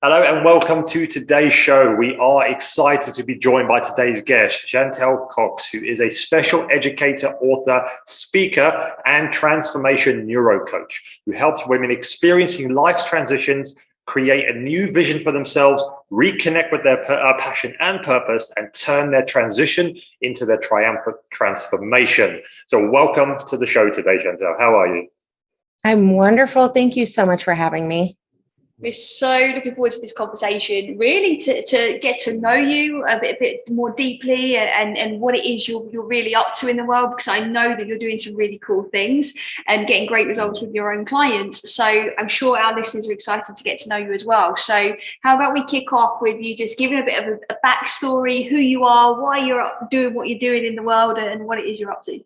Hello and welcome to today's show. We are excited to be joined by today's guest, Chantal Cox, who is a special educator, author, speaker, and transformation NeuroCoach who helps women experiencing life's transitions create a new vision for themselves, reconnect with their passion and purpose, and turn their transition into their triumphant transformation. So welcome to the show today, Chantal. How are you? I'm wonderful. Thank you so much for having me. We're so looking forward to this conversation, really to get to know you a bit more deeply and what it is you're really up to in the world, because I know that you're doing some really cool things and getting great results with your own clients. So I'm sure our listeners are excited to get to know you as well. So how about we kick off with you just giving a bit of a backstory, who you are, why you're doing what you're doing in the world, and what it is you're up to.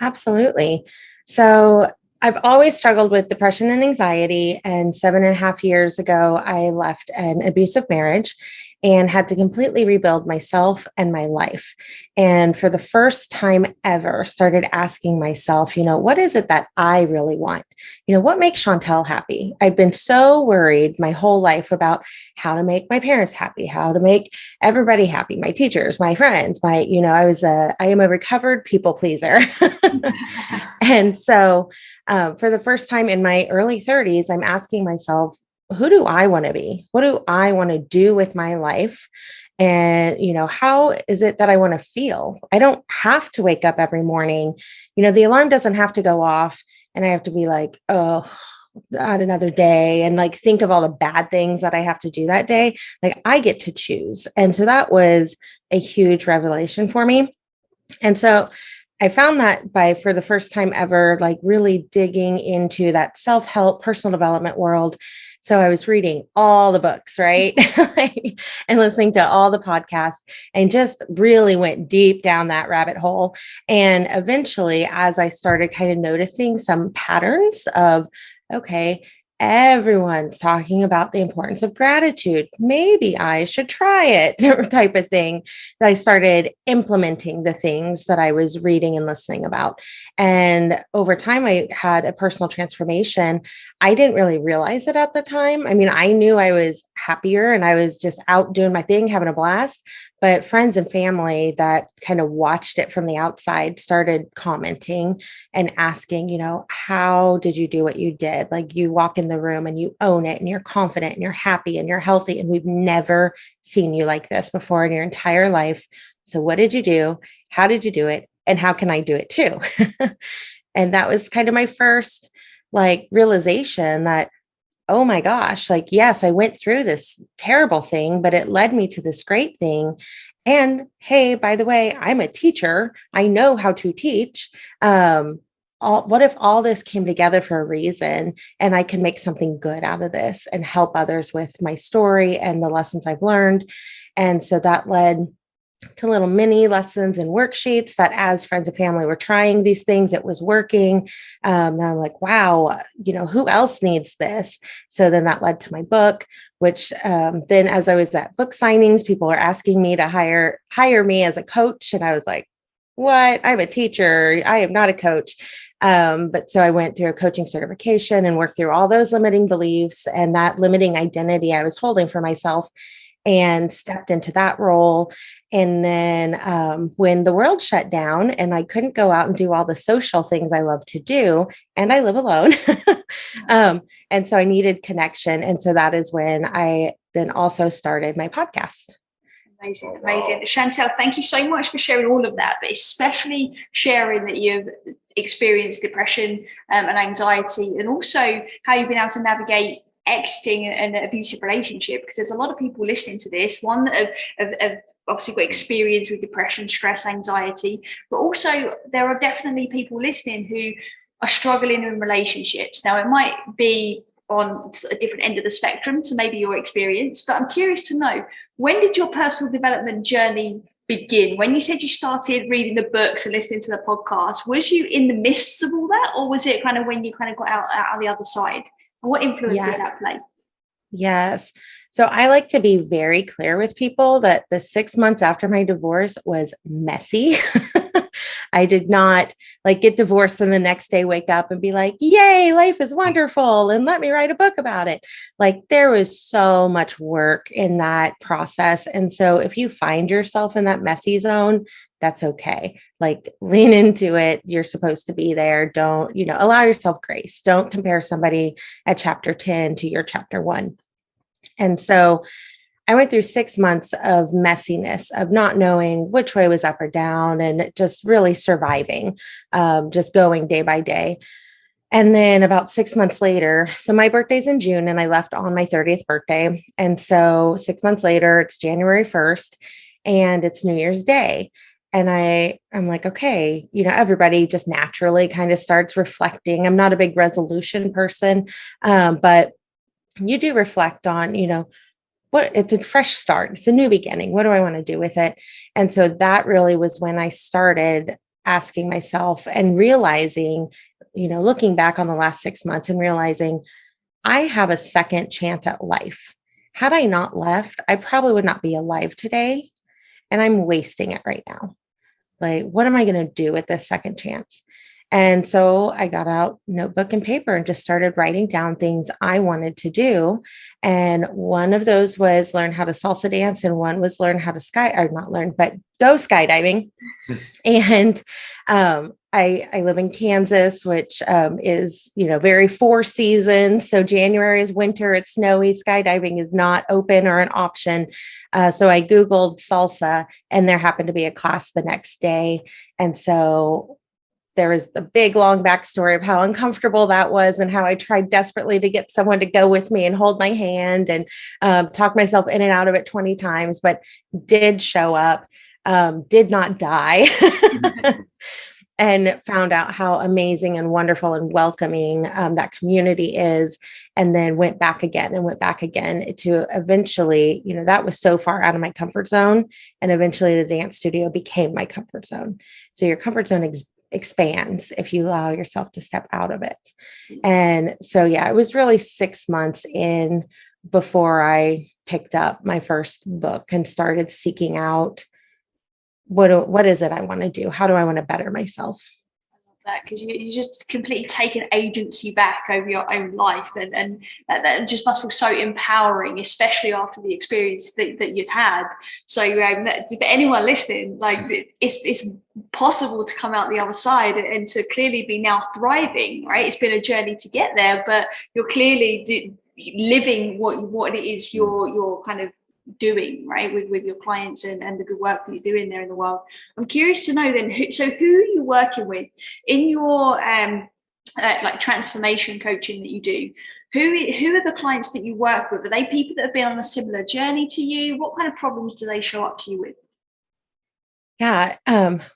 Absolutely. So I've always struggled with depression and anxiety, and 7.5 years ago, I left an abusive marriage and had to completely rebuild myself and my life. And for the first time ever, started asking myself, what is it that I really want? What makes Chantal happy? I've been so worried my whole life about how to make my parents happy, how to make everybody happy, my teachers, my friends, I am a recovered people pleaser. And so for the first time in my early 30s, I'm asking myself, who do I want to be? What do I want to do with my life? And, how is it that I want to feel? I don't have to wake up every morning. The alarm doesn't have to go off and I have to be like, oh, not another day. And think of all the bad things that I have to do that day. I get to choose. And so that was a huge revelation for me. And so I found that for the first time ever, really digging into that self-help, personal development world. So I was reading all the books, right? And listening to all the podcasts and just really went deep down that rabbit hole. And eventually, as I started kind of noticing some patterns of, okay, everyone's talking about the importance of gratitude. Maybe I should try it type of thing. I started implementing the things that I was reading and listening about. And over time, I had a personal transformation. I didn't really realize it at the time. I mean, I knew I was happier and I was just out doing my thing, having a blast. But friends and family that kind of watched it from the outside started commenting and asking, how did you do what you did? You walk in the room and you own it and you're confident and you're happy and you're healthy. And we've never seen you like this before in your entire life. So what did you do? How did you do it? And how can I do it too? And that was kind of my first realization that, oh my gosh, yes, I went through this terrible thing, but it led me to this great thing. And hey, by the way, I'm a teacher. I know how to teach. What if all this came together for a reason and I can make something good out of this and help others with my story and the lessons I've learned? And so that led to little mini lessons and worksheets that as friends and family were trying these things, it was working. And I'm like, wow, who else needs this? So then that led to my book, which then as I was at book signings, people were asking me to hire me as a coach. And I was like, what? I'm a teacher. I am not a coach. But so I went through a coaching certification and worked through all those limiting beliefs and that limiting identity I was holding for myself and stepped into that role. And then when the world shut down and I couldn't go out and do all the social things I love to do, and I live alone. And so I needed connection. And so that is when I then also started my podcast. Amazing. Chantal, thank you so much for sharing all of that, but especially sharing that you've experienced depression and anxiety, and also how you've been able to navigate exiting an abusive relationship, because there's a lot of people listening to this, one that have obviously got experience with depression, stress, anxiety, but also there are definitely people listening who are struggling in relationships. Now, it might be on a different end of the spectrum, so maybe your experience, but I'm curious to know, when did your personal development journey begin? When you said you started reading the books and listening to the podcast, was you in the midst of all that, or was it kind of when you kind of got out on the other side? And what influence did that play? Yes. So I like to be very clear with people that the 6 months after my divorce was messy. I did not like get divorced and the next day wake up and be like, yay, life is wonderful and let me write a book about it. Like there was so much work in that process. And so if you find yourself in that messy zone, that's okay. Like lean into it. You're supposed to be there. Don't, allow yourself grace. Don't compare somebody at chapter 10 to your chapter 1. And so I went through 6 months of messiness, of not knowing which way was up or down, and just really surviving, just going day by day. And then about 6 months later, so my birthday's in June and I left on my 30th birthday. And so 6 months later, it's January 1st and it's New Year's Day. And I'm like, okay, everybody just naturally kind of starts reflecting. I'm not a big resolution person, but you do reflect on, it's a fresh start. It's a new beginning. What do I want to do with it? And so that really was when I started asking myself and realizing, looking back on the last 6 months and realizing I have a second chance at life. Had I not left, I probably would not be alive today. And I'm wasting it right now. Like, what am I going to do with this second chance? And so I got out notebook and paper and just started writing down things I wanted to do. And one of those was learn how to salsa dance. And one was learn how to go skydiving. And I live in Kansas, which is, very 4 seasons. So January is winter, it's snowy, skydiving is not open or an option. So I Googled salsa and there happened to be a class the next day. And so there was a big, long backstory of how uncomfortable that was and how I tried desperately to get someone to go with me and hold my hand and talk myself in and out of it 20 times, but did show up, did not die. And found out how amazing and wonderful and welcoming that community is. And then went back again to eventually, that was so far out of my comfort zone. And eventually the dance studio became my comfort zone. So your comfort zone expands if you allow yourself to step out of it. And so, it was really 6 months in before I picked up my first book and started seeking out what is it I want to do? How do I want to better myself? I love that, because you just completely taken agency back over your own life, and that just must feel so empowering, especially after the experience that you'd had. So for anyone listening, like it's possible to come out the other side and to clearly be now thriving, right? It's been a journey to get there, but you're clearly living what it is you're kind of doing, right, with your clients and the good work that you're doing there in the world. I'm curious to know then, who are you working with in your like transformation coaching that you do? Who are the clients that you work with? Are they people that have been on a similar journey to you? What kind of problems do they show up to you with? Yeah,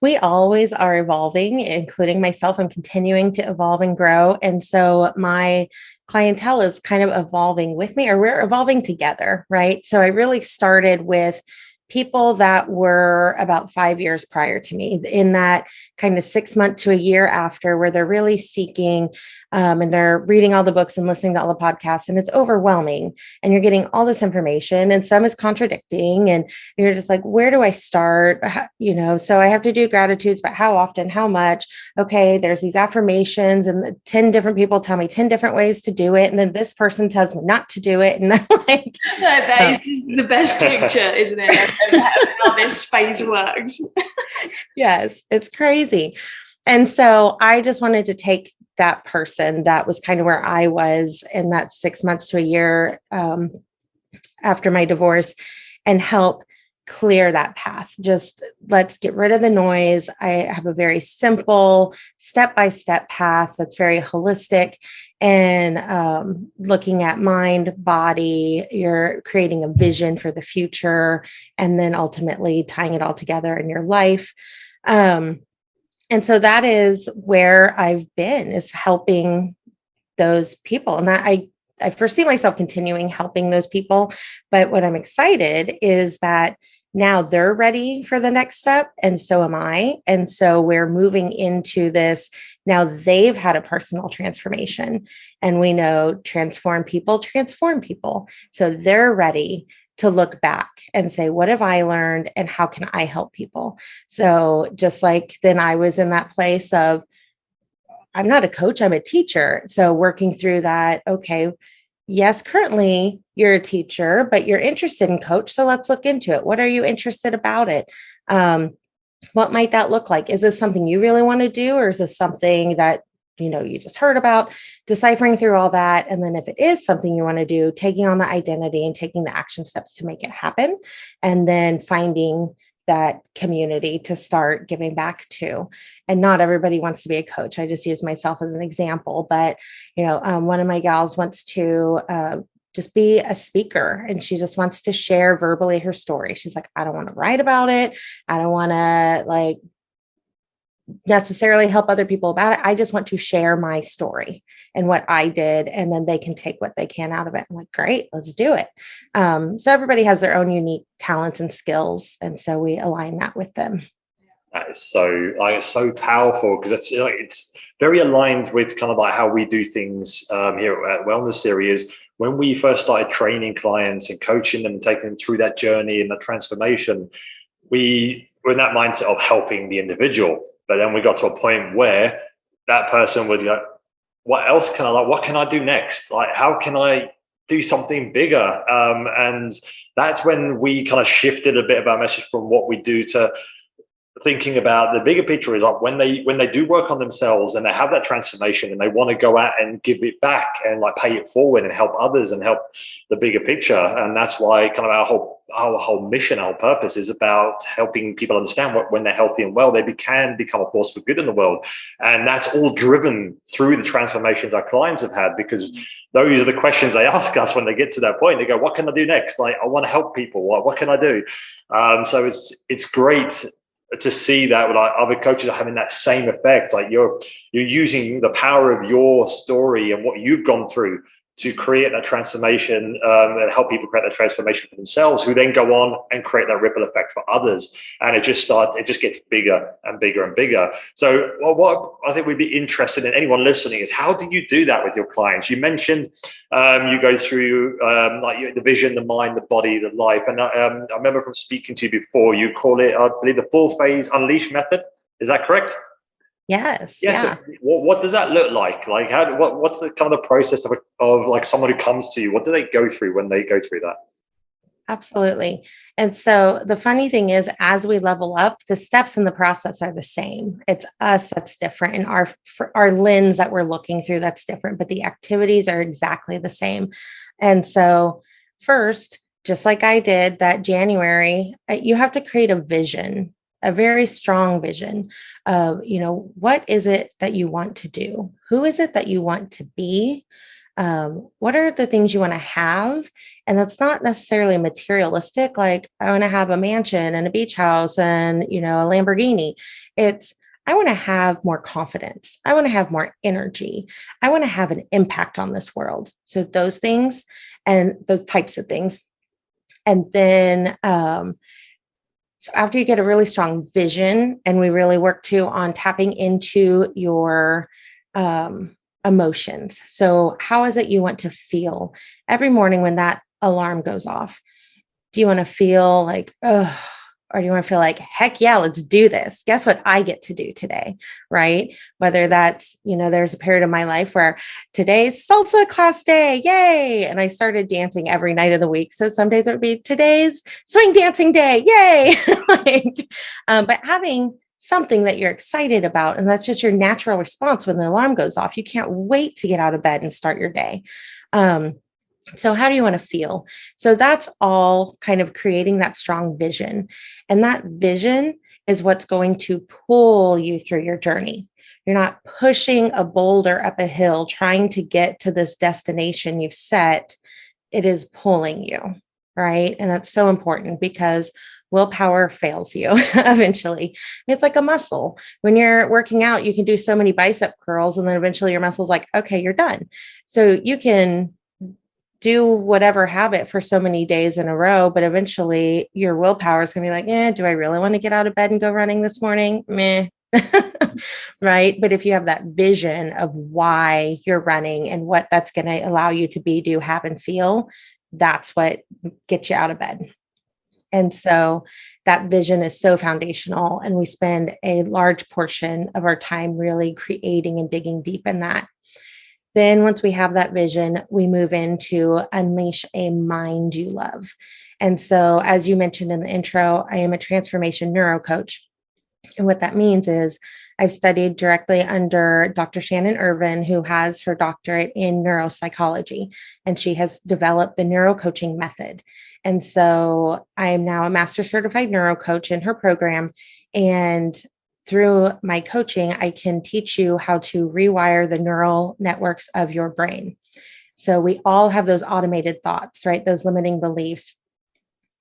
we always are evolving, including myself. I'm continuing to evolve and grow. And so my clientele is kind of evolving with me, or we're evolving together, right? So I really started with people that were about 5 years prior to me, in that kind of 6 months to a year after, where they're really seeking and they're reading all the books and listening to all the podcasts, and it's overwhelming and you're getting all this information and some is contradicting and you're just like, where do I start? So I have to do gratitudes, but how often, how much? Okay, there's these affirmations and 10 different people tell me 10 different ways to do it. And then this person tells me not to do it. And like, that is just the best picture, isn't it? How this space works. Yes, it's crazy. And so I just wanted to take that person that was kind of where I was in that 6 months to a year after my divorce and help clear that path. Just let's get rid of the noise. I have a very simple step-by-step path that's very holistic and looking at mind, body, you're creating a vision for the future, and then ultimately tying it all together in your life. And so that is where I've been, is helping those people. And that I foresee myself continuing helping those people. But what I'm excited is that now they're ready for the next step. And so am I. And so we're moving into this. Now they've had a personal transformation, and we know transform people. So they're ready. to look back and say, what have I learned and how can I help people? So just like then I was in that place of, I'm not a coach, I'm a teacher. So working through that, okay, yes, currently you're a teacher, but you're interested in coach. So let's look into it. What are you interested about it? What might that look like? Is this something you really want to do? Or is this something that, you just heard about? Deciphering through all that. And then if it is something you want to do, taking on the identity and taking the action steps to make it happen. And then finding that community to start giving back to. And not everybody wants to be a coach. I just use myself as an example, but one of my gals wants to just be a speaker, and she just wants to share verbally her story. She's like, I don't want to write about it. I don't want to necessarily help other people about it. I just want to share my story and what I did, and then they can take what they can out of it. I'm like, great, let's do it. So everybody has their own unique talents and skills, and so we align that with them. That is so powerful, because it's very aligned with kind of like how we do things here at Wellness Series. When we first started training clients and coaching them and taking them through that journey and the transformation, we were in that mindset of helping the individual. But then we got to a point where that person would go, what else can what can I do next? Like, how can I do something bigger? And that's when we kind of shifted a bit of our message from what we do to thinking about the bigger picture. Is like when they do work on themselves and they have that transformation and they want to go out and give it back and pay it forward and help others and help the bigger picture. And that's why kind of our whole mission, our purpose is about helping people understand when they're healthy and well, they can become a force for good in the world. And that's all driven through the transformations our clients have had, because those are the questions they ask us when they get to that point. They go, what can I do next? I want to help people. What can I do? So it's great to see that other coaches are having that same effect. You're using the power of your story and what you've gone through to create that transformation and help people create that transformation for themselves, who then go on and create that ripple effect for others. And it just gets bigger and bigger and bigger. So what I think we'd be interested in, anyone listening, is how do you do that with your clients? You mentioned you go through the vision, the mind, the body, the life. And I remember from speaking to you before, you call it, I believe, the 4-phase unleash method. Is that correct? Yes. Yeah. So what does that look like? What's the kind of the process of someone who comes to you? What do they go through when they go through that? Absolutely. And so the funny thing is, as we level up, the steps in the process are the same. It's us that's different, and our lens that we're looking through that's different, but the activities are exactly the same. And so first, just like I did that January, you have to create a vision, a very strong vision of, what is it that you want to do? Who is it that you want to be? What are the things you want to have? And that's not necessarily materialistic. Like, I want to have a mansion and a beach house and, a Lamborghini. It's, I want to have more confidence. I want to have more energy. I want to have an impact on this world. So those things and those types of things. And then, so after you get a really strong vision, and we really work on tapping into your emotions. So how is it you want to feel every morning when that alarm goes off? Do you want to feel like, oh, or do you want to feel like, heck yeah, let's do this? Guess what I get to do today, right? Whether that's, there's a period of my life where today's salsa class day, yay. And I started dancing every night of the week. So some days it would be today's swing dancing day, yay. But having something that you're excited about, and that's just your natural response when the alarm goes off. You can't wait to get out of bed and start your day. So how do you want to feel? So that's all kind of creating that strong vision. And that vision is what's going to pull you through your journey. You're not pushing a boulder up a hill, trying to get to this destination you've set. It is pulling you, right? And that's so important, because willpower fails you eventually. It's like a muscle. When you're working out, you can do so many bicep curls, and then eventually your muscle's like, okay, you're done. So you can do whatever habit for so many days in a row, but eventually your willpower is going to be like, do I really want to get out of bed and go running this morning? Meh. Right. But if you have that vision of why you're running and what that's going to allow you to be, do, have, and feel, that's what gets you out of bed. And so that vision is so foundational. And we spend a large portion of our time really creating and digging deep in that. Then once we have that vision, we move into unleash a mind you love. And so, as you mentioned in the intro, I am a transformation NeuroCoach. And what that means is I've studied directly under Dr. Shannon Irvin, who has her doctorate in neuropsychology, and she has developed the NeuroCoaching method. And so I am now a master certified NeuroCoach in her program. And through my coaching, I can teach you how to rewire the neural networks of your brain. So we all have those automated thoughts, right? Those limiting beliefs.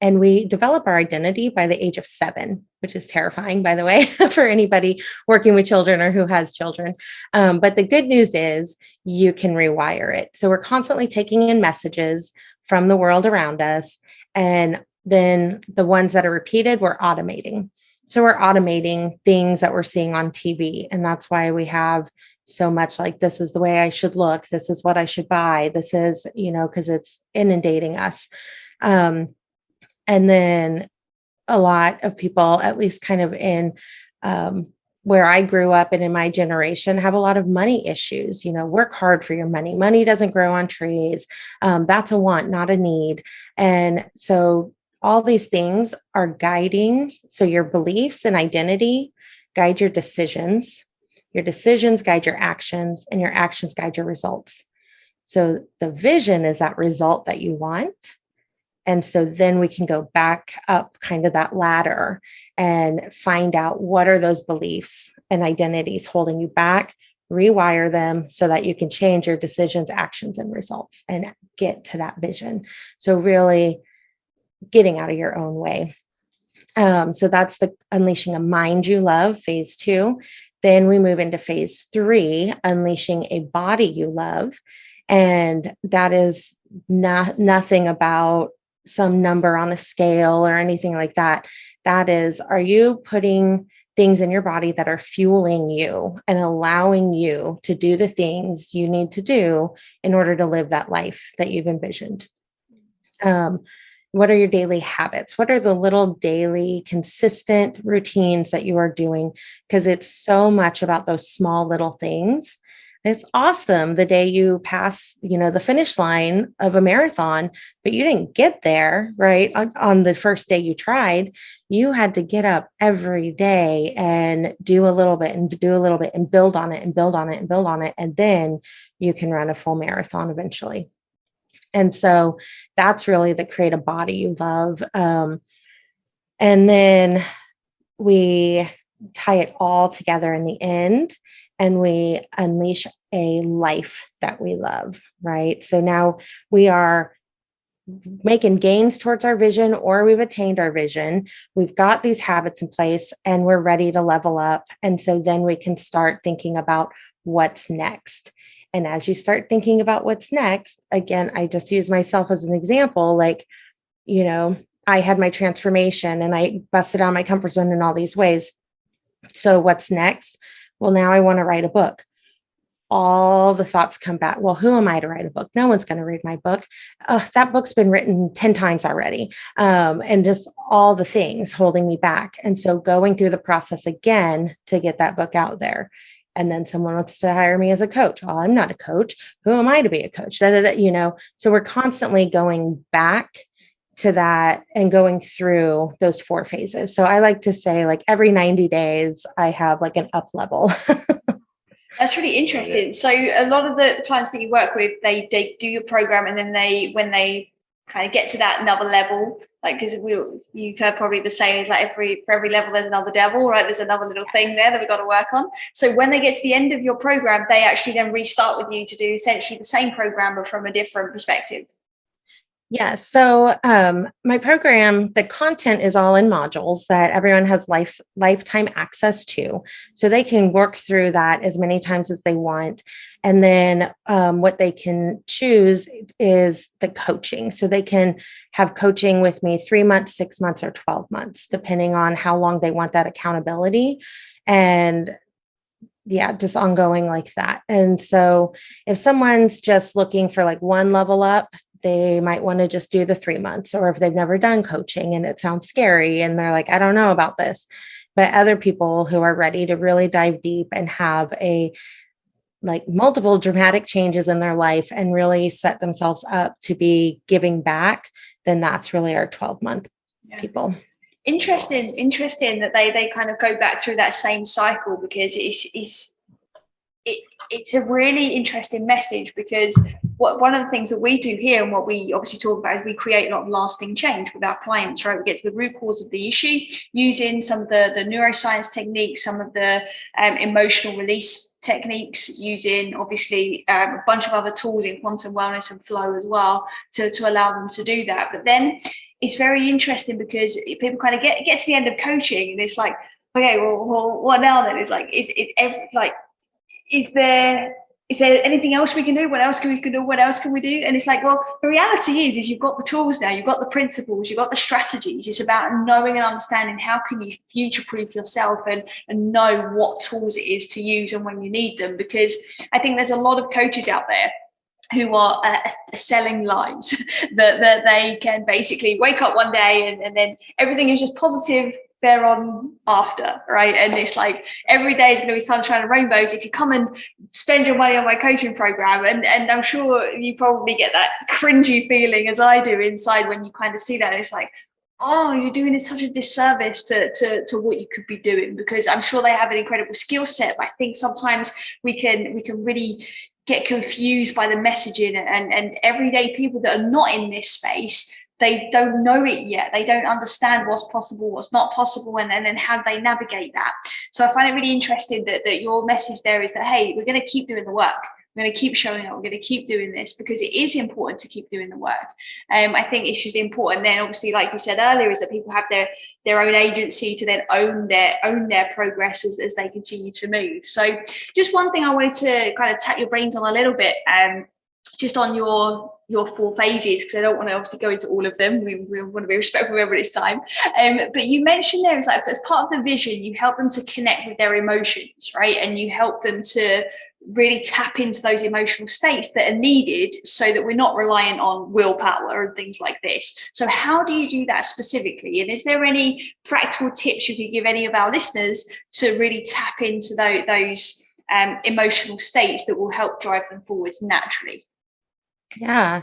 And we develop our identity by the age of 7, which is terrifying, by the way, for anybody working with children or who has children. But the good news is you can rewire it. So we're constantly taking in messages from the world around us. And then the ones that are repeated, we're automating. So we're automating things that we're seeing on TV. And that's why we have so much like, this is the way I should look. This is what I should buy. This is, because it's inundating us. And then a lot of people, at least kind of in where I grew up and in my generation, have a lot of money issues. Work hard for your money. Money doesn't grow on trees. That's a want, not a need. And so all these things are guiding. So your beliefs and identity guide your decisions. Your decisions guide your actions, and your actions guide your results. So the vision is that result that you want. And so then we can go back up kind of that ladder and find out what are those beliefs and identities holding you back, rewire them so that you can change your decisions, actions, and results and get to that vision. So really getting out of your own way. So that's the unleashing a mind you love, phase 2. Then we move into phase 3, unleashing a body you love. And that is nothing about some number on a scale or anything like that. That is, are you putting things in your body that are fueling you and allowing you to do the things you need to do in order to live that life that you've envisioned? What are your daily habits? What are the little daily consistent routines that you are doing? Because it's so much about those small little things. It's awesome the day you pass, the finish line of a marathon, but you didn't get there, right? On the first day you tried, you had to get up every day and do a little bit and do a little bit and build on it and build on it and build on it. And then you can run a full marathon eventually. And so that's really the create a body you love. And then we tie it all together in the end, and we unleash a life that we love, right? So now we are making gains towards our vision, or we've attained our vision. We've got these habits in place and we're ready to level up. And so then we can start thinking about what's next. And as you start thinking about what's next, again, I just use myself as an example, like, I had my transformation and I busted out my comfort zone in all these ways. So what's next? Well, now I want to write a book. All the thoughts come back. Well, who am I to write a book? No one's going to read my book. That book's been written 10 times already. And just all the things holding me back. And so going through the process again to get that book out there. And then someone wants to hire me as a coach. Well, I'm not a coach. Who am I to be a coach? So we're constantly going back to that and going through those 4 phases. So I like to say, like, every 90 days, I have like an up level. That's really interesting. So a lot of the clients that you work with, they do your program, and then when they kind of get to that another level, like, because you've heard probably the saying is like for every level there's another devil, right? There's another little thing there that we've got to work on. So when they get to the end of your program, they actually then restart with you to do essentially the same program but from a different perspective. Yes. So my program, the content is all in modules that everyone has lifetime access to. So they can work through that as many times as they want. And then what they can choose is the coaching. So they can have coaching with me 3 months, 6 months, or 12 months, depending on how long they want that accountability. And just ongoing like that. And so if someone's just looking for like one level up, they might want to just do the 3 months, or if they've never done coaching and it sounds scary and they're like, I don't know about this. But other people who are ready to really dive deep and have multiple dramatic changes in their life and really set themselves up to be giving back, then that's really our 12-month people. Interesting that they kind of go back through that same cycle, because it's a really interesting message, because one of the things that we do here, and what we obviously talk about, is we create a lot of lasting change with our clients, right? We get to the root cause of the issue using some of the neuroscience techniques, some of the emotional release techniques, using obviously a bunch of other tools in quantum wellness and flow as well to allow them to do that. But then it's very interesting, because people kind of get to the end of coaching and it's like, okay, well what now then? It's like, is there anything else we can do? What else can we do? What else can we do? And it's like, well, the reality is you've got the tools now, you've got the principles, you've got the strategies. It's about knowing and understanding how can you future-proof yourself and know what tools it is to use and when you need them. Because I think there's a lot of coaches out there who are selling lies that they can basically wake up one day and then everything is just positive there on after, right? And it's like every day is going to be sunshine and rainbows if you come and spend your money on my coaching program. And I'm sure you probably get that cringy feeling, as I do, inside when you kind of see that. And it's like, oh, you're doing it such a disservice to what you could be doing, because I'm sure they have an incredible skill set. But I think sometimes we can really get confused by the messaging, and everyday people that are not in this space, they don't know it yet. They don't understand what's possible, what's not possible, and then how do they navigate that. So I find it really interesting that your message there is that, hey, we're going to keep doing the work. We're going to keep showing up. We're going to keep doing this, because it is important to keep doing the work. I think it's just important. Then, obviously, like you said earlier, is that people have their own agency to then own their progress as they continue to move. So, just one thing I wanted to kind of tap your brains on a little bit, just on your 4 phases, because I don't want to obviously go into all of them. We want to be respectful of everybody's time. But you mentioned there is like, as part of the vision, you help them to connect with their emotions, right? And you help them to really tap into those emotional states that are needed, so that we're not reliant on willpower and things like this. So how do you do that specifically? And is there any practical tips you could give any of our listeners to really tap into those emotional states that will help drive them forwards naturally? Yeah.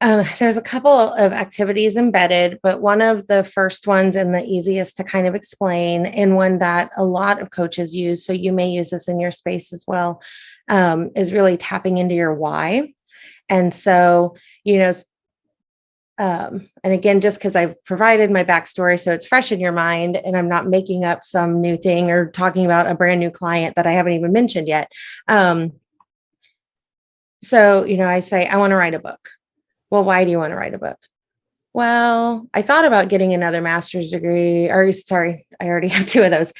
There's a couple of activities embedded, but one of the first ones and the easiest to kind of explain, and one that a lot of coaches use, so you may use this in your space as well, is really tapping into your why. And so, and again, just because I've provided my backstory, so it's fresh in your mind, and I'm not making up some new thing or talking about a brand new client that I haven't even mentioned yet. So, I say, I want to write a book. Well, why do you want to write a book? Well, I thought about getting another master's degree, or sorry, I already have 2 of those,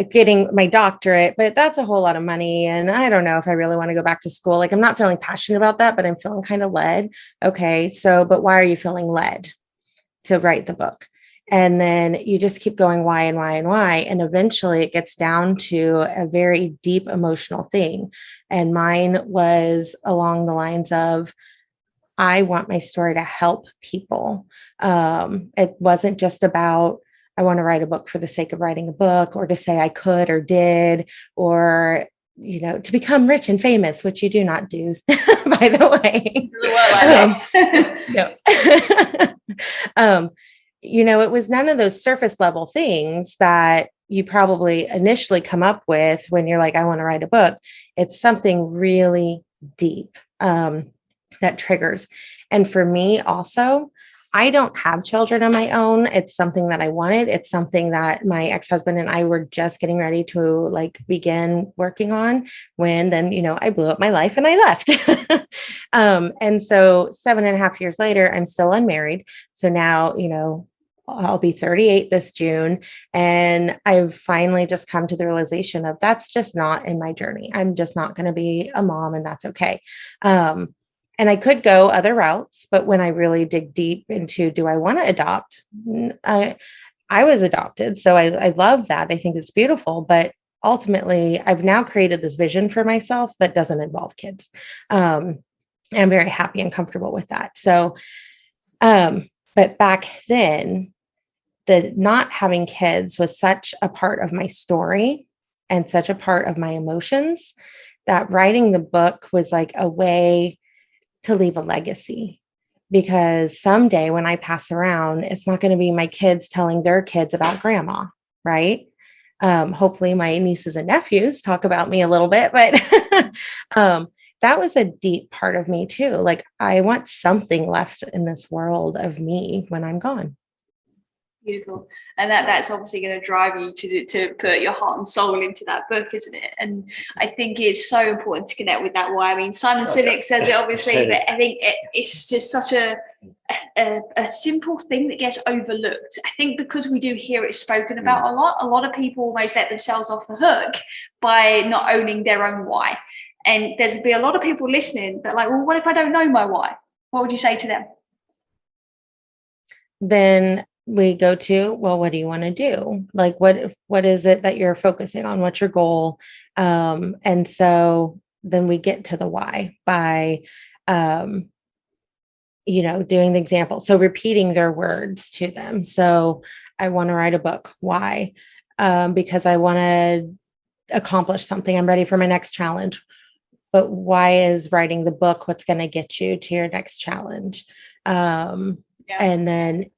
getting my doctorate, but that's a whole lot of money. And I don't know if I really want to go back to school. Like, I'm not feeling passionate about that, but I'm feeling kind of led. Okay. So, but why are you feeling led to write the book? And then you just keep going, why and why and why. And eventually it gets down to a very deep emotional thing. And mine was along the lines of, I want my story to help people. It wasn't just about, I want to write a book for the sake of writing a book, or to say I could or did, or, to become rich and famous, which you do not do, by the way. No. It was none of those surface level things that you probably initially come up with when you're like, I want to write a book. It's something really deep that triggers. And for me also, I don't have children of my own. It's something that I wanted. It's something that my ex-husband and I were just getting ready to begin working on, when then, I blew up my life and I left. And so 7.5 years later, I'm still unmarried. So now, I'll be 38 this June. And I've finally just come to the realization of that's just not in my journey. I'm just not going to be a mom, and that's okay. And I could go other routes, but when I really dig deep into, do I want to adopt? I was adopted. So I love that. I think it's beautiful, but ultimately I've now created this vision for myself that doesn't involve kids. I'm very happy and comfortable with that. So, but back then, the not having kids was such a part of my story and such a part of my emotions that writing the book was like a way to leave a legacy. Because someday when I pass around, it's not going to be my kids telling their kids about grandma, right? Hopefully my nieces and nephews talk about me a little bit, but that was a deep part of me too. Like I want something left in this world of me when I'm gone. Beautiful. And that's obviously going to drive you to put your heart and soul into that book, isn't it? And I think it's so important to connect with that why. I mean, Simon Sinek says it obviously, but I think it's just such a simple thing that gets overlooked. I think because we do hear it spoken about a lot of people almost let themselves off the hook by not owning their own why. And there's be a lot of people listening that like, well, what if I don't know my why? What would you say to them? Then we go to, well, what do you want to do? Like, what is it that you're focusing on? What's your goal? And so then we get to the why by, doing the example. So repeating their words to them. So I want to write a book. Why? Because I want to accomplish something. I'm ready for my next challenge. But why is writing the book what's going to get you to your next challenge? And then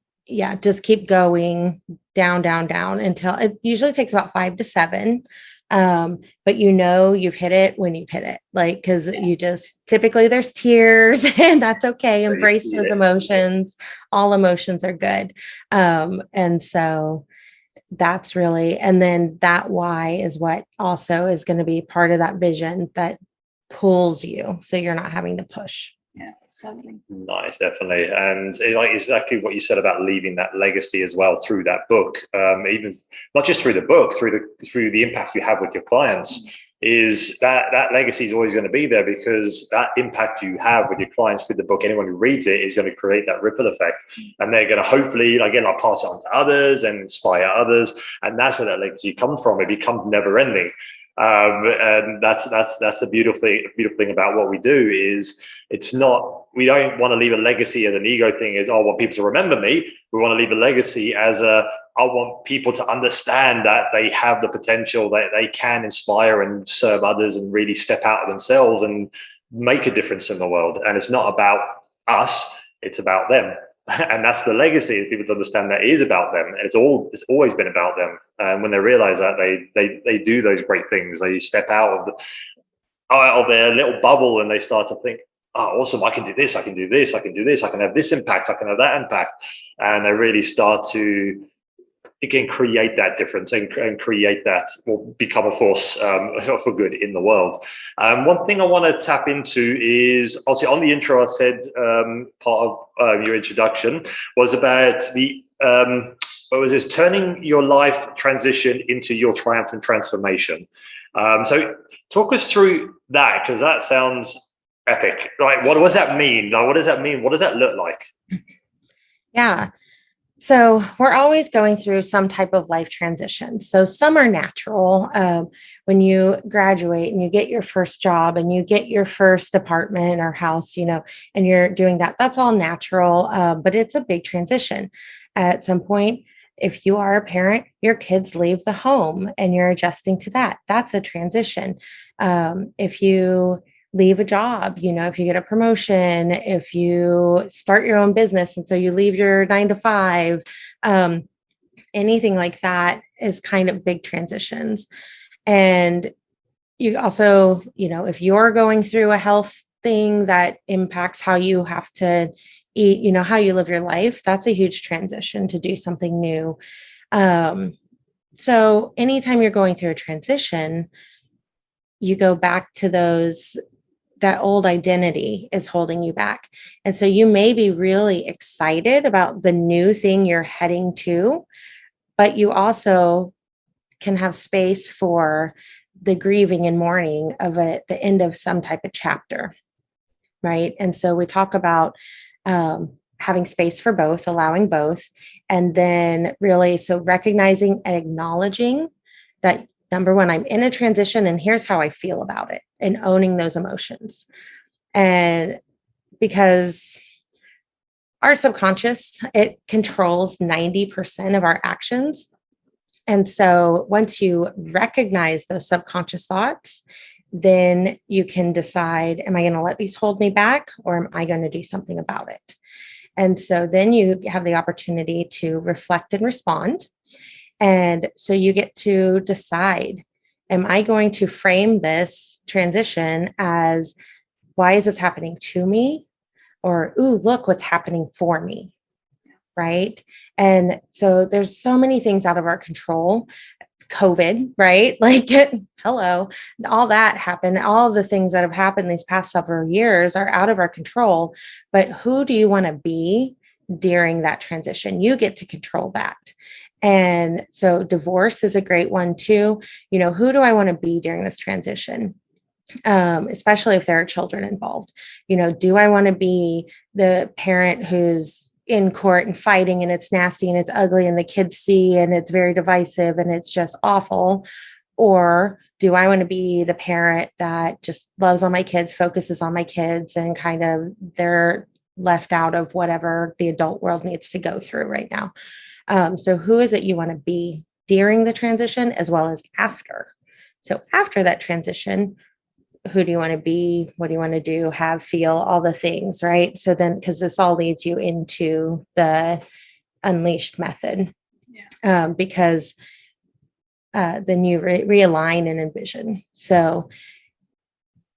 just keep going down until it usually takes about 5 to 7. But you've hit it when you've hit it, like, cause you just, typically there's tears and that's okay. Embrace those emotions. All emotions are good. And so that's really, and then that why is what also is going to be part of that vision that pulls you. So you're not having to push. Yeah. Totally. Nice, definitely. And like exactly what you said about leaving that legacy as well through that book, even not just through the book, through the impact you have with your clients, is that legacy is always going to be there, because that impact you have with your clients through the book, anyone who reads it is going to create that ripple effect, and they're going to hopefully, again, I'll pass it on to others and inspire others, and that's where that legacy comes from. It becomes never ending. And that's the beautiful thing about what we do is it's not, we don't want to leave a legacy as an ego thing as, oh, I want people to remember me. We want to leave a legacy as I want people to understand that they have the potential, that they can inspire and serve others and really step out of themselves and make a difference in the world. And it's not about us, it's about them. And that's the legacy. People to understand that it is about them. And it's always been about them. And when they realize that, they do those great things. They step out of their little bubble and they start to think, oh, awesome, I can do this, I can do this, I can do this, I can have this impact, I can have that impact. And they really start to, again, create that difference and create that, or become a force for good in the world. One thing I want to tap into is, obviously on the intro I said part of your introduction was about the, what was this, turning your life transition into your triumphant transformation. So talk us through that, because that sounds epic. Like, what does that mean? Like, what does that mean? What does that look like? Yeah. So we're always going through some type of life transition. So some are natural. When you graduate and you get your first job and you get your first apartment or house, and you're doing that, that's all natural. But it's a big transition. At some point, if you are a parent, your kids leave the home and you're adjusting to that. That's a transition. If you leave a job, if you get a promotion, if you start your own business, and so you leave your 9 to 5, anything like that is kind of big transitions. And you also, if you're going through a health thing that impacts how you have to eat, how you live your life, that's a huge transition to do something new. So anytime you're going through a transition, you go back to that old identity is holding you back. And so you may be really excited about the new thing you're heading to, but you also can have space for the grieving and mourning of the end of some type of chapter, right? And so we talk about having space for both, allowing both, and then really, so recognizing and acknowledging that, number one, I'm in a transition and here's how I feel about it, and owning those emotions. And because our subconscious, it controls 90% of our actions. And so once you recognize those subconscious thoughts, then you can decide, am I going to let these hold me back, or am I going to do something about it? And so then you have the opportunity to reflect and respond. And so you get to decide, am I going to frame this transition as, why is this happening to me? Or, ooh, look what's happening for me. Right. And so there's so many things out of our control. COVID, right? Like, hello, all that happened. All the things that have happened these past several years are out of our control. But who do you want to be during that transition? You get to control that. And so divorce is a great one too. You know, who do I want to be during this transition? Especially if there are children involved. You know, do I want to be the parent who's in court and fighting, and it's nasty and it's ugly and the kids see and it's very divisive and it's just awful? Or do I want to be the parent that just loves all my kids, focuses on my kids, and kind of they're left out of whatever the adult world needs to go through right now? So who is it you want to be during the transition as well as after? So after that transition, who do you want to be? What do you want to do? Have, feel, all the things, right? So then, because this all leads you into the unleashed method, because then you realign and envision. So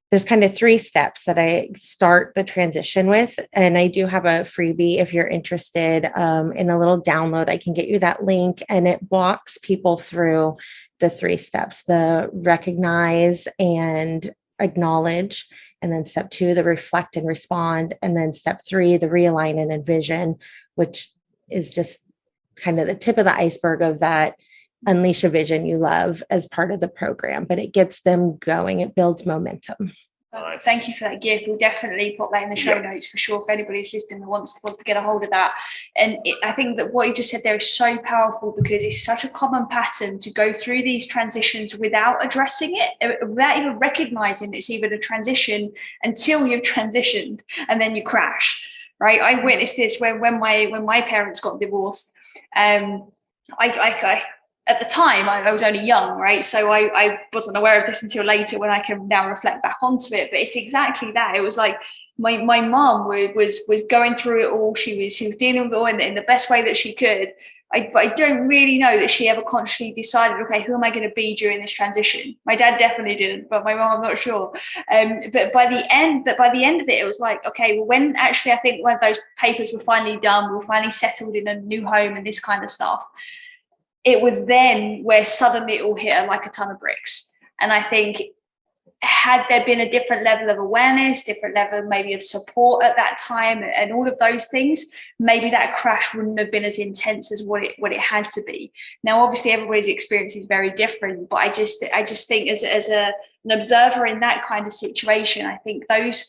there's kind of 3 steps that I start the transition with. And I do have a freebie if you're interested in a little download. I can get you that link, and it walks people through the 3 steps: the recognize and acknowledge, and then step 2, the reflect and respond, and then step 3, the realign and envision, which is just kind of the tip of the iceberg of that unleash a vision you love as part of the program. But it gets them going. It builds momentum. Nice. Thank you for that gift. We'll definitely put that in the show notes for sure, if anybody's listening that wants to get a hold of that. And I think that what you just said there is so powerful, because it's such a common pattern to go through these transitions without addressing it, without even recognizing it's even a transition until you've transitioned, and then you crash. Right? I witnessed this when my parents got divorced. I at the time, I was only young, right? So I wasn't aware of this until later, when I can now reflect back onto it. But it's exactly that. It was like my mom was going through it all. She was dealing with it all in the best way that she could. But I don't really know that she ever consciously decided, okay, who am I going to be during this transition? My dad definitely didn't, but my mom, I'm not sure. But by the end of it, it was like, okay, well, when actually I think when those papers were finally done, we were finally settled in a new home and this kind of stuff, it was then where suddenly it all hit her like a ton of bricks. And I think, had there been a different level of awareness, different level maybe of support at that time, and all of those things, maybe that crash wouldn't have been as intense as what it had to be. Now, obviously, everybody's experience is very different, but I just think as an observer in that kind of situation, I think those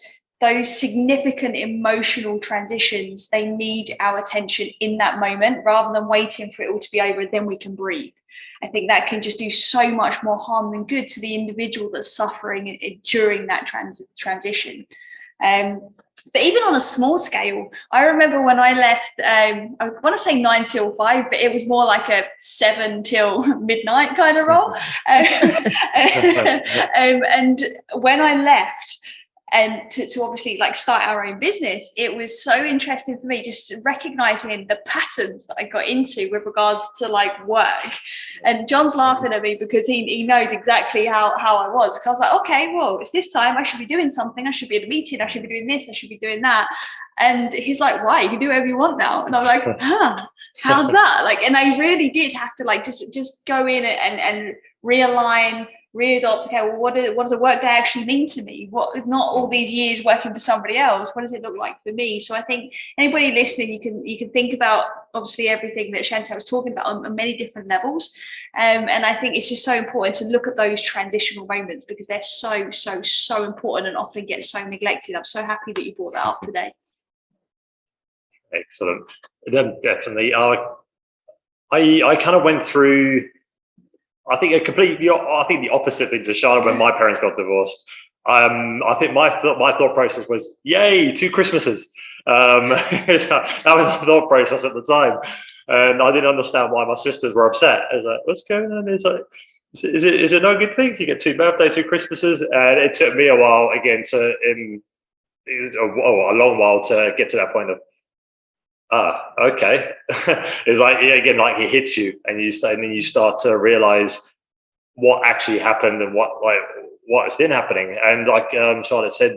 significant emotional transitions, they need our attention in that moment, rather than waiting for it all to be over and then we can breathe. I think that can just do so much more harm than good to the individual that's suffering during that transition. But even on a small scale, I remember when I left, I want to say 9 till 5, but it was more like a 7 till midnight kind of role. And when I left, and to obviously like start our own business, it was so interesting for me just recognizing the patterns that I got into with regards to like work. And John's laughing at me because he knows exactly how I was. Because I was like, okay, well, it's this time, I should be doing something. I should be at a meeting. I should be doing this. I should be doing that. And he's like, why? You can do whatever you want now. And I'm like, how's that? Like, and I really did have to like just go in and realign, readopt. Okay, well, what does a work day actually mean to me? What, not all these years working for somebody else, what does it look like for me? So I think anybody listening, you can think about obviously everything that Chantal was talking about on many different levels. And I think it's just so important to look at those transitional moments, because they're so important and often get so neglected. I'm so happy that you brought that up today. Excellent. Definitely. I kind of went through, I think the opposite thing to Charlotte when my parents got divorced. I think my thought process was, yay, 2 Christmases. That was my thought process at the time. And I didn't understand why my sisters were upset. I was like, what's going on? It's like, is it no good thing? You get 2 birthdays, 2 Christmases. And it took me a while again a long while to get to that point of, okay. It's like, yeah, again, like it hits you and then you start to realize what actually happened and what has been happening. And like Charlotte said,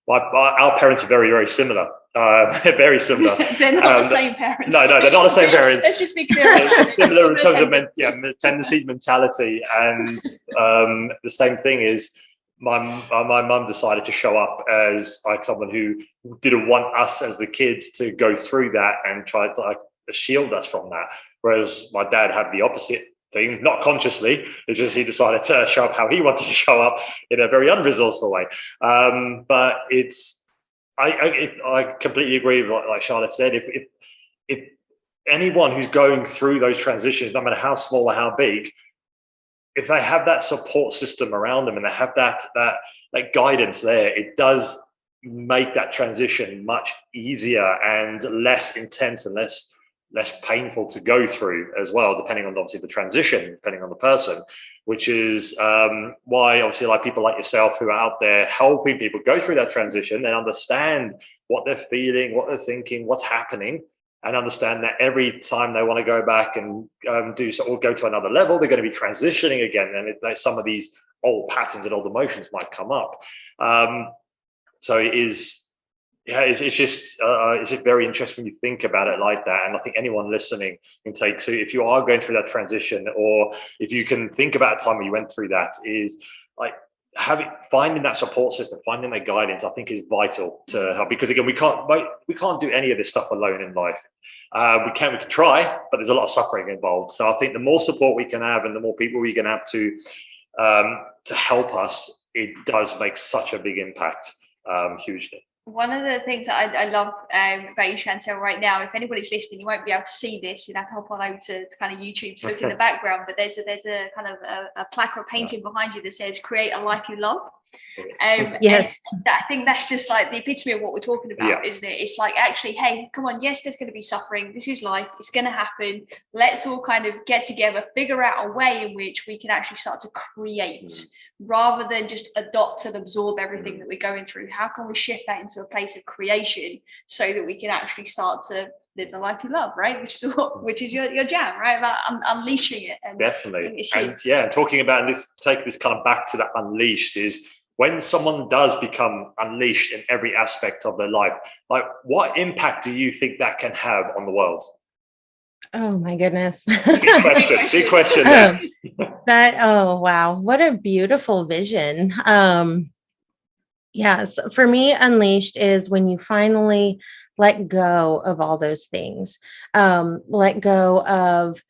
our parents are very, very similar. Very similar. They're not the same parents. No, they're not the same parents. Let's just be clear. Similar in terms of tendencies, mentality, and the same thing is my mum decided to show up as like someone who didn't want us as the kids to go through that and tried to like shield us from that. Whereas my dad had the opposite thing, not consciously. It's just he decided to show up how he wanted to show up in a very unresourceful way. But I completely agree with what Charlotte said. If anyone who's going through those transitions, no matter how small or how big, if they have that support system around them and they have that guidance there, it does make that transition much easier and less intense and less painful to go through as well, depending on obviously the transition, depending on the person, which is why obviously like people like yourself who are out there helping people go through that transition and understand what they're feeling, what they're thinking, what's happening, and understand that every time they want to go back and do so or go to another level, they're going to be transitioning again, and some of these old patterns and old emotions might come up. So it is. Yeah, it's just very interesting when you think about it like that. And I think anyone listening can take, so if you are going through that transition, or if you can think about a time when you went through that, is like finding that support system, finding that guidance, I think is vital to help, because again, we can't do any of this stuff alone in life. We can try, but there's a lot of suffering involved. So I think the more support we can have and the more people we can have to help us, it does make such a big impact, hugely. One of the things that I love about you, Chantal, right now, if anybody's listening, you won't be able to see this. You'd have to hop on over to kind of YouTube to look in the background. But there's a kind of a plaque or a painting behind you that says "Create a life you love." Yes. I think that's just like the epitome of what we're talking about, isn't it? It's like, actually, hey, come on, yes, there's going to be suffering. This is life. It's going to happen. Let's all kind of get together, figure out a way in which we can actually start to create, rather than just adopt and absorb everything that we're going through. How can we shift that into a place of creation so that we can actually start to live the life you love, right? Which is your jam, right? About unleashing it. And definitely. And talking about this, take this kind of back to that unleashed, is when someone does become unleashed in every aspect of their life, like what impact do you think that can have on the world? Oh my goodness. Big question. Oh wow, what a beautiful vision. Yes, for me, unleashed is when you finally let go of all those things. Let go of,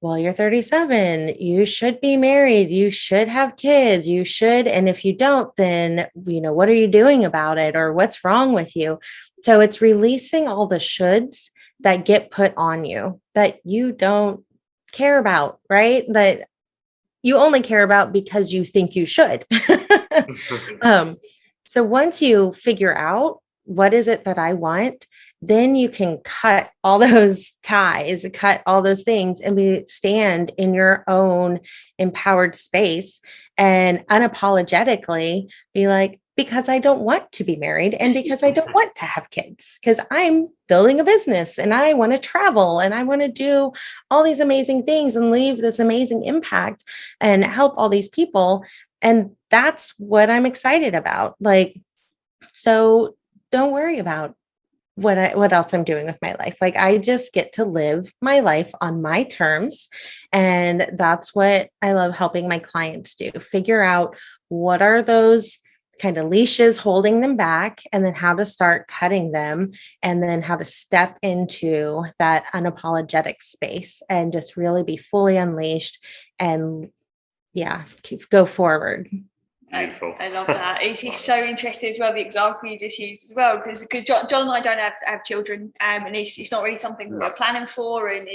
well, you're 37, you should be married, you should have kids, you should, and if you don't, then, what are you doing about it, or what's wrong with you? So it's releasing all the shoulds that get put on you that you don't care about, right? That you only care about because you think you should. So once you figure out what is it that I want, then you can cut all those ties, cut all those things, and stand in your own empowered space and unapologetically be like, because I don't want to be married and because I don't want to have kids, because I'm building a business and I want to travel and I want to do all these amazing things and leave this amazing impact and help all these people. And that's what I'm excited about. Like, so don't worry about what else I'm doing with my life. Like, I just get to live my life on my terms. And that's what I love helping my clients do. Figure out what are those kind of leashes holding them back, and then how to start cutting them, and then how to step into that unapologetic space and just really be fully unleashed and go forward. Beautiful. I love that. It's so interesting as well, the example you just used as well, because John and I don't have children, and it's not really something we're planning for, and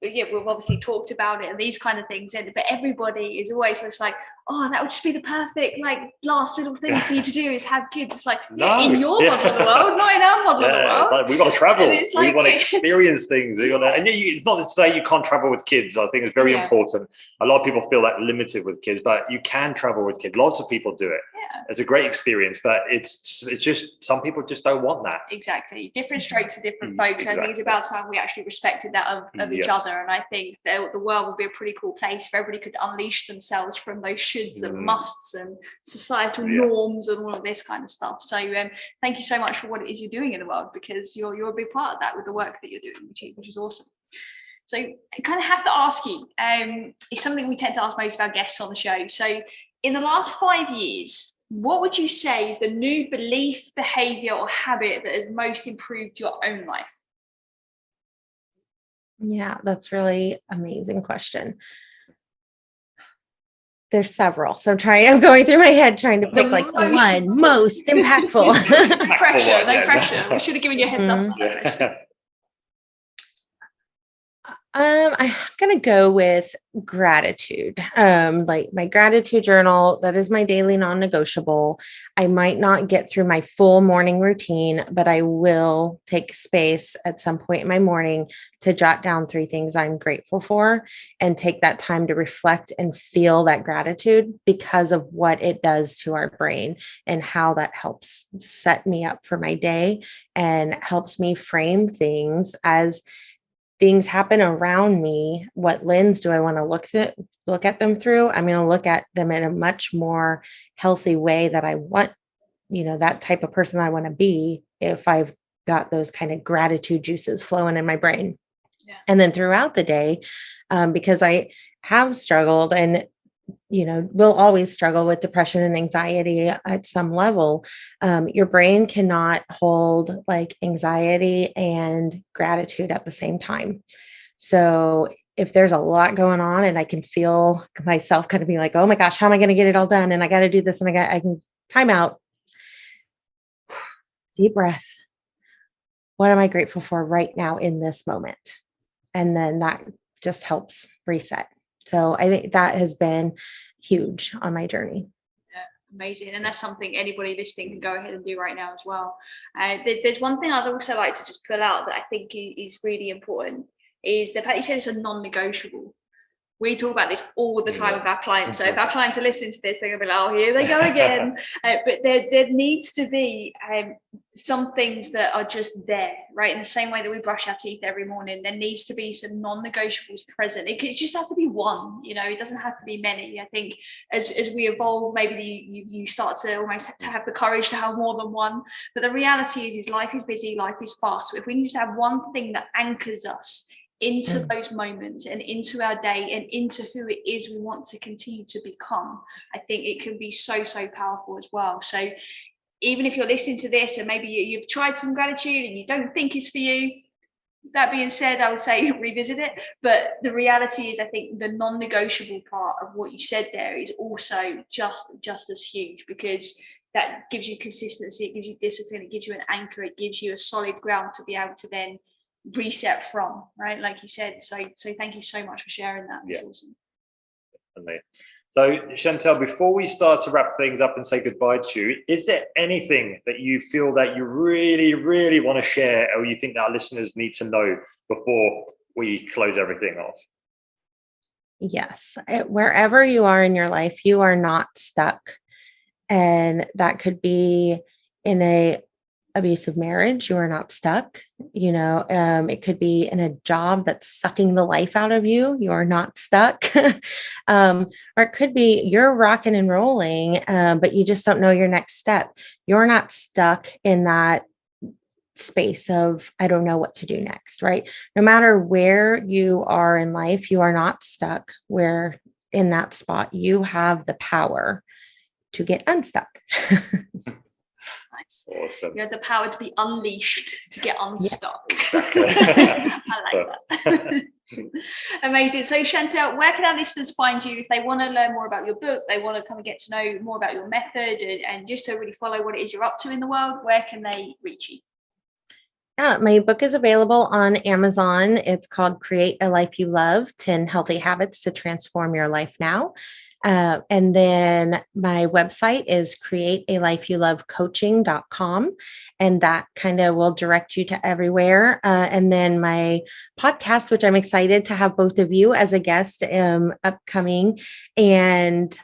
we've obviously talked about it and these kind of things, but everybody is always just like, oh, that would just be the perfect like last little thing for you to do is have kids. It's like, No. in your model of the world, not in our model of the world. Like, we want to travel. Like, we want to experience things. We want to, and it's not to say you can't travel with kids. I think it's very important. A lot of people feel that limited with kids, but you can travel with kids. Lots of people do it. Yeah. It's a great experience, but it's just some people just don't want that. Exactly. Different strokes for different folks. Exactly. I think it's about time we actually respected that of each other. And I think the world would be a pretty cool place if everybody could unleash themselves from those shoulds and musts and societal norms and all of this kind of stuff. So thank you so much for what it is you're doing in the world, because you're a big part of that with the work that you're doing, which is awesome. So I kind of have to ask you, it's something we tend to ask most of our guests on the show. So in the last 5 years, what would you say is the new belief, behavior, or habit that has most improved your own life? Yeah, that's really amazing question. There's several. So I'm going through my head trying to pick like the one most impactful. No pressure. We should have given you a heads up. I'm going to go with gratitude. Like my gratitude journal, that is my daily non-negotiable. I might not get through my full morning routine, but I will take space at some point in my morning to jot down 3 things I'm grateful for and take that time to reflect and feel that gratitude because of what it does to our brain and how that helps set me up for my day and helps me frame things as things happen around me. What lens do I want to look at them through? I'm going to look at them in a much more healthy way that I want, that type of person I want to be if I've got those kind of gratitude juices flowing in my brain. Yeah. And then throughout the day, because I have struggled and will always struggle with depression and anxiety at some level. Your brain cannot hold like anxiety and gratitude at the same time. So if there's a lot going on and I can feel myself kind of be like, oh my gosh, how am I going to get it all done? And I got to do this and I can time out, deep breath. What am I grateful for right now in this moment? And then that just helps reset. So I think that has been huge on my journey. Yeah, amazing. And that's something anybody listening can go ahead and do right now as well. There's one thing I'd also like to just pull out that I think is really important is the fact you said it's a non-negotiable. We talk about this all the time with our clients. So if our clients are listening to this, they're going to be like, oh, here they go again. But there needs to be some things that are just there, right? In the same way that we brush our teeth every morning, there needs to be some non-negotiables present. It just has to be one, it doesn't have to be many. I think as we evolve, maybe you start to almost have to have the courage to have more than one. But the reality is life is busy, life is fast. So if we can just have one thing that anchors us into those moments and into our day and into who it is we want to continue to become, I think it can be so powerful as well. So even if you're listening to this and maybe you've tried some gratitude and you don't think it's for you, that being said, I would say revisit it. But the reality is, I think the non-negotiable part of what you said there is also just as huge, because that gives you consistency, it gives you discipline, it gives you an anchor, it gives you a solid ground to be able to then reset from, right? Like you said. So thank you so much for sharing that. It's awesome. So Chantal, before we start to wrap things up and say goodbye to you, is there anything that you feel that you really, really want to share, or you think that our listeners need to know before we close everything off? Yes. Wherever you are in your life, you are not stuck. And that could be in a abusive marriage, you are not stuck. It could be in a job that's sucking the life out of you. You are not stuck. Or it could be you're rocking and rolling, but you just don't know your next step. You're not stuck in that space of, I don't know what to do next, right? No matter where you are in life, you are not stuck. Where in that spot, you have the power to get unstuck. Awesome. You have the power to be unleashed, to get unstuck. Exactly. I like that. Amazing. So Chantal, where can our listeners find you if they want to learn more about your book, they want to kind of get to know more about your method and just to really follow what it is you're up to in the world? Where can they reach you? Yeah, my book is available on Amazon. It's called Create a Life You Love, 10 Healthy Habits to Transform Your Life Now. And then my website is createalifeyoulovecoaching.com. And that kind of will direct you to everywhere. And then my podcast, which I'm excited to have both of you as a guest upcoming. And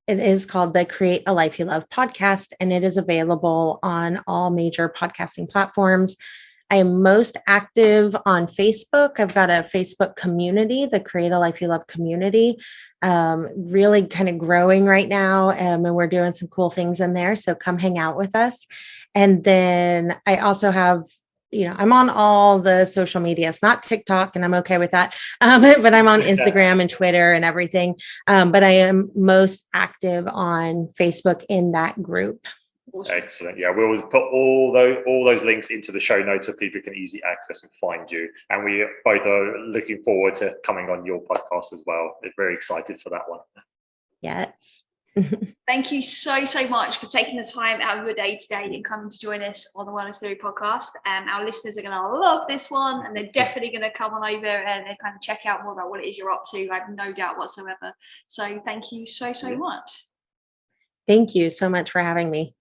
it is called the Create a Life You Love podcast, and it is available on all major podcasting platforms. I am most active on Facebook. I've got a Facebook community, the Create a Life You Love community, really kind of growing right now. And we're doing some cool things in there. So come hang out with us. And then I also have, I'm on all the social media. It's not TikTok, and I'm okay with that. But I'm on Instagram and Twitter and everything. But I am most active on Facebook in that group. Awesome. Excellent. Yeah, we'll put all those links into the show notes so people can easily access and find you. And we both are looking forward to coming on your podcast as well. We're very excited for that one. Yes. Thank you so much for taking the time out of your day today and coming to join us on the Wellness Theory podcast. Our listeners are going to love this one, and they're definitely going to come on over and kind of check out more about what it is you're up to. I have no doubt whatsoever. So thank you so much. Thank you so much for having me.